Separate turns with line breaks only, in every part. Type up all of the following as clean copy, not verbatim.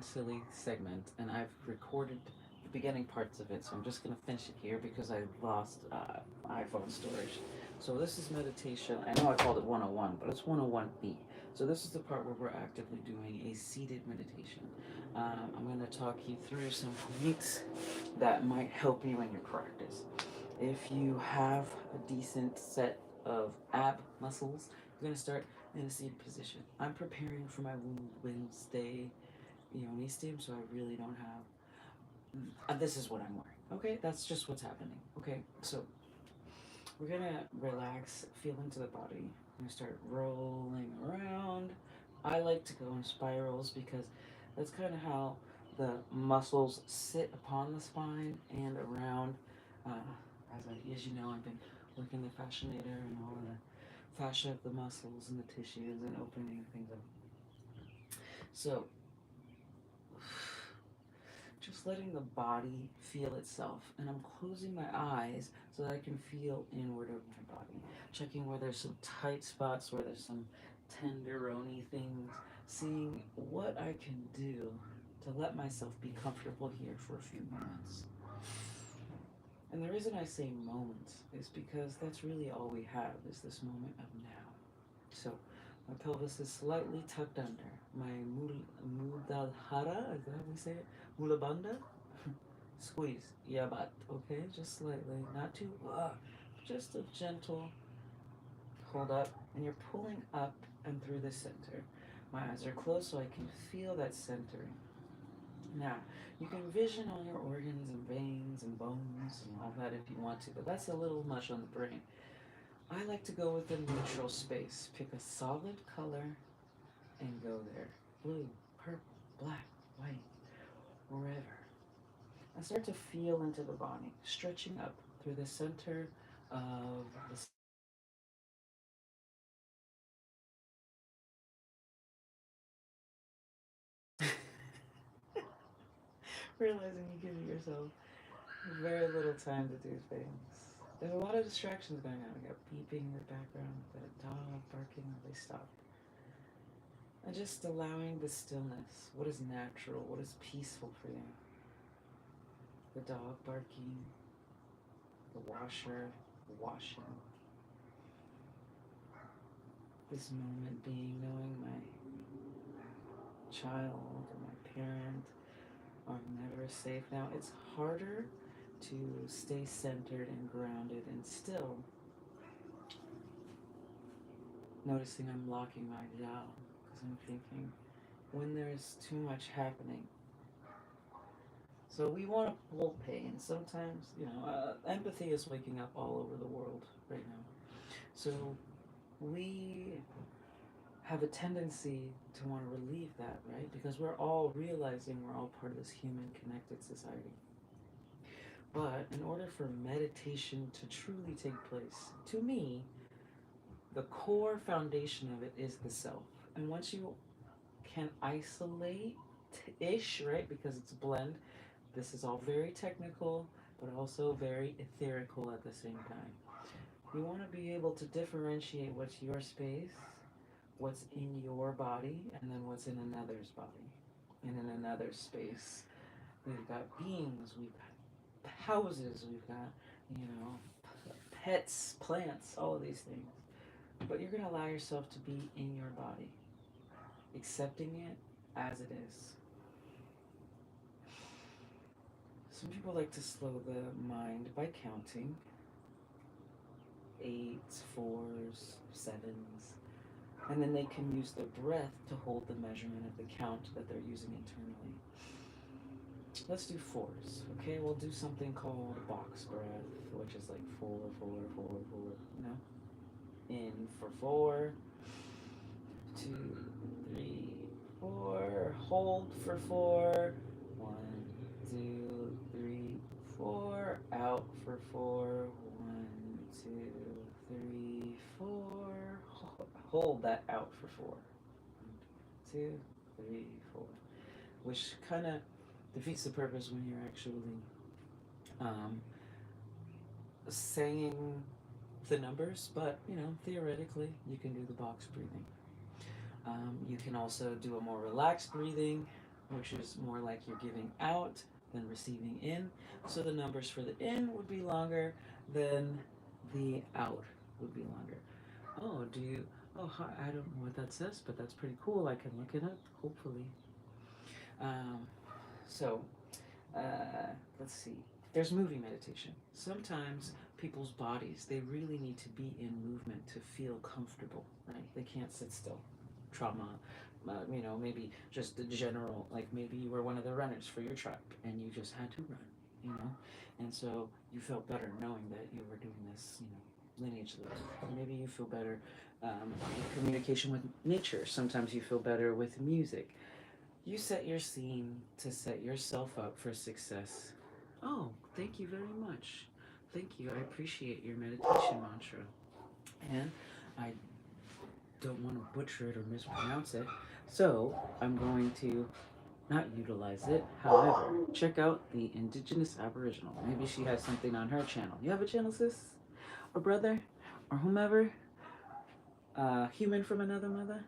silly segment, and I've recorded the beginning parts of it, so I'm just going to finish it here because I lost iPhone storage. So this is meditation. I know I called it 101, but it's 101B. So this is the part where we're actively doing a seated meditation. I'm going to talk you through some techniques that might help you in your practice. If you have a decent set of ab muscles, you're going to start in a seated position. I'm preparing for my Wednesday Yoni Steam, so I really don't have. This is what I'm wearing. Okay, that's just what's happening. Okay, so we're gonna relax, feel into the body. We're gonna start rolling around. I like to go in spirals because that's kind of how the muscles sit upon the spine and around. As you know, I've been working the fascinator and all of the fascia of the muscles and the tissues and opening things up. So just letting the body feel itself. And I'm closing my eyes so that I can feel inward of my body. Checking where there's some tight spots, where there's some tenderoni things. Seeing what I can do to let myself be comfortable here for a few moments. And the reason I say moments is because that's really all we have is this moment of now. So my pelvis is slightly tucked under. My mudalhara, is that how we say it? Mulabanda? Squeeze. Yabat. Okay, just slightly. Not too, just a gentle hold up. And you're pulling up and through the center. My eyes are closed so I can feel that centering. Now, you can vision all your organs and veins and bones and all that if you want to, but that's a little much on the brain. I like to go with a neutral space. Pick a solid color and go there. Blue, purple, black, white, wherever. And start to feel into the body, stretching up through the center of the realizing you give yourself very little time to do things. There's a lot of distractions going on. We got beeping in the background, the dog barking, they stopped. And just allowing the stillness. What is natural? What is peaceful for you? The dog barking, the washer washing. This moment being knowing my child or my parent are never safe. Now, it's harder to stay centered and grounded and still, noticing I'm locking my jaw because I'm thinking when there's too much happening. So we want to pull pain. Sometimes, empathy is waking up all over the world right now. So we have a tendency to want to relieve that, right? Because we're all realizing we're all part of this human connected society. But in order for meditation to truly take place, to me, the core foundation of it is the self. And once you can isolate ish, right? Because it's a blend. This is all very technical, but also very etherical at the same time. You want to be able to differentiate what's your space, what's in your body, and then what's in another's body, and in another's space. We've got beings, we've got houses, we've got, pets, plants, all of these things. But you're going to allow yourself to be in your body, accepting it as it is. Some people like to slow the mind by counting eights, fours, sevens, and then they can use their breath to hold the measurement of the count that they're using internally. Let's do fours, okay? We'll do something called box breath, which is like four, four, four, four, In for four, two, three, four. Hold for four. One, two, three, four. Out for four. One, two, three, four. Hold that out for four. One, two, three, four. Which kind of defeats the purpose when you're actually um, saying the numbers, but theoretically, you can do the box breathing. You can also do a more relaxed breathing, which is more like you're giving out than receiving in. So the numbers for the in would be longer than the out would be longer. Oh, do you? Oh, hi, I don't know what that says, but that's pretty cool. I can look it up, hopefully. Um, so, uh, let's see. There's movie meditation. Sometimes people's bodies, they really need to be in movement to feel comfortable, right? They can't sit still. Trauma, maybe just the general, like maybe you were one of the runners for your tribe and you just had to run, you know? And so you felt better knowing that you were doing this, lineagely. Or maybe you feel better in communication with nature. Sometimes you feel better with music. You set your scene to set yourself up for success. Oh, thank you very much. Thank you. I appreciate your meditation mantra. And I don't want to butcher it or mispronounce it, so I'm going to not utilize it. However, check out the Indigenous Aboriginal. Maybe she has something on her channel. You have a channel, sis? Or brother? Or whomever? Human from another mother?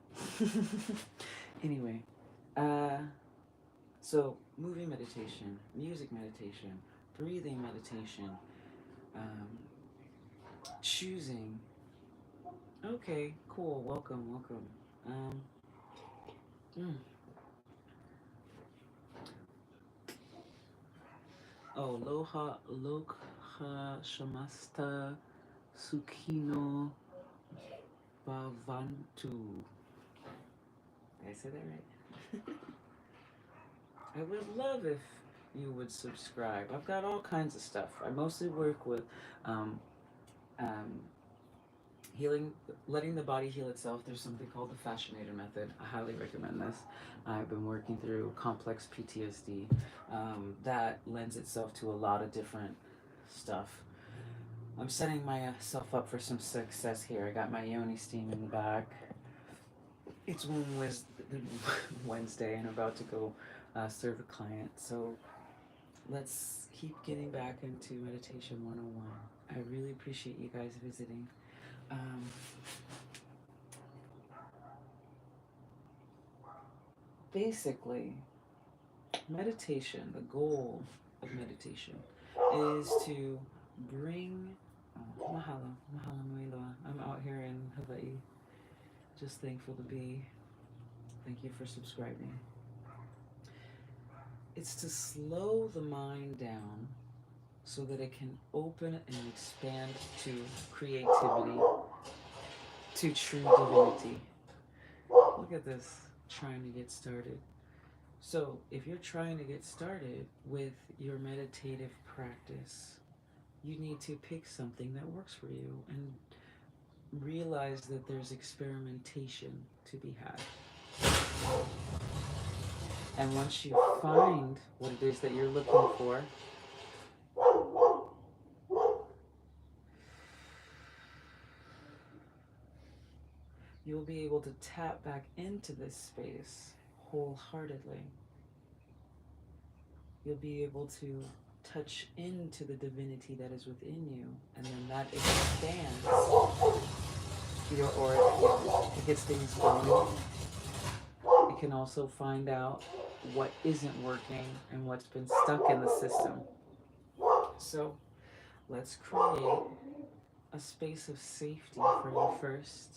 Anyway, uh, so movie meditation, music meditation, breathing meditation, um, choosing. Okay, cool. Welcome, welcome. Um, mm. Oh, Lokha Shamasta Sukino Bhavantu. Did I say that right? I would love if you would subscribe. I've got all kinds of stuff. I mostly work with um, um, healing, letting the body heal itself. There's something called the Fascinator method. I highly recommend this. I've been working through complex PTSD that lends itself to a lot of different stuff. I'm setting myself up for some success here. I got my Yoni Steam in the back. It's Wednesday and I'm about to go serve a client. So let's keep getting back into Meditation 101. I really appreciate you guys visiting. Um, basically, meditation, the goal of meditation is to bring mahalo, mahalo nui loa. I'm out here in Hawaii, just thankful to be. Thank you for subscribing. It's to slow the mind down so that it can open and expand to creativity, to true divinity. Look at this, trying to get started. So, if you're trying to get started with your meditative practice, you need to pick something that works for you and realize that there's experimentation to be had. And once you find what it is that you're looking for, you'll be able to tap back into this space wholeheartedly. You'll be able to touch into the divinity that is within you, and then that expands your auric field. It gets things going. It can also find out what isn't working and what's been stuck in the system. So let's create a space of safety for you first.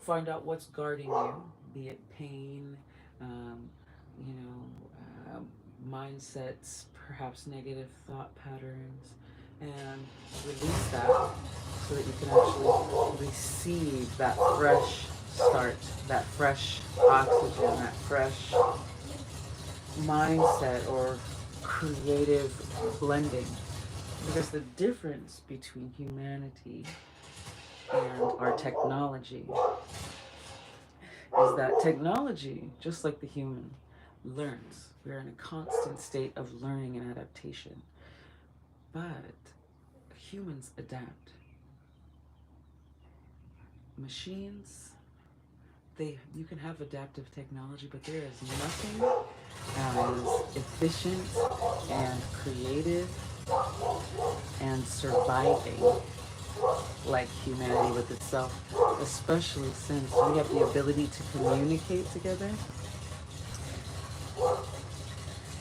Find out what's guarding you, be it pain, mindsets, perhaps negative thought patterns, and release that so that you can actually receive that fresh start, that fresh oxygen, that fresh mindset or creative blending. Because the difference between humanity and our technology is that technology, just like the human, learns. We're in a constant state of learning and adaptation. But humans adapt. Machines, you can have adaptive technology, but there is nothing as efficient and creative and surviving like humanity with itself, especially since we have the ability to communicate together.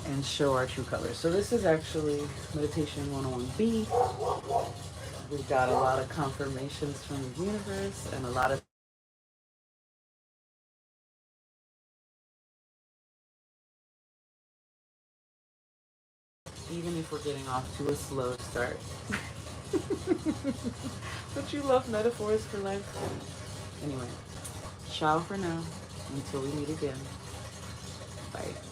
and show our true colors. So this is actually Meditation 101B. We've got a lot of confirmations from the universe and a lot of even if we're getting off to a slow start. But you love metaphors for life. Anyway, ciao for now. Until we meet again. Bye.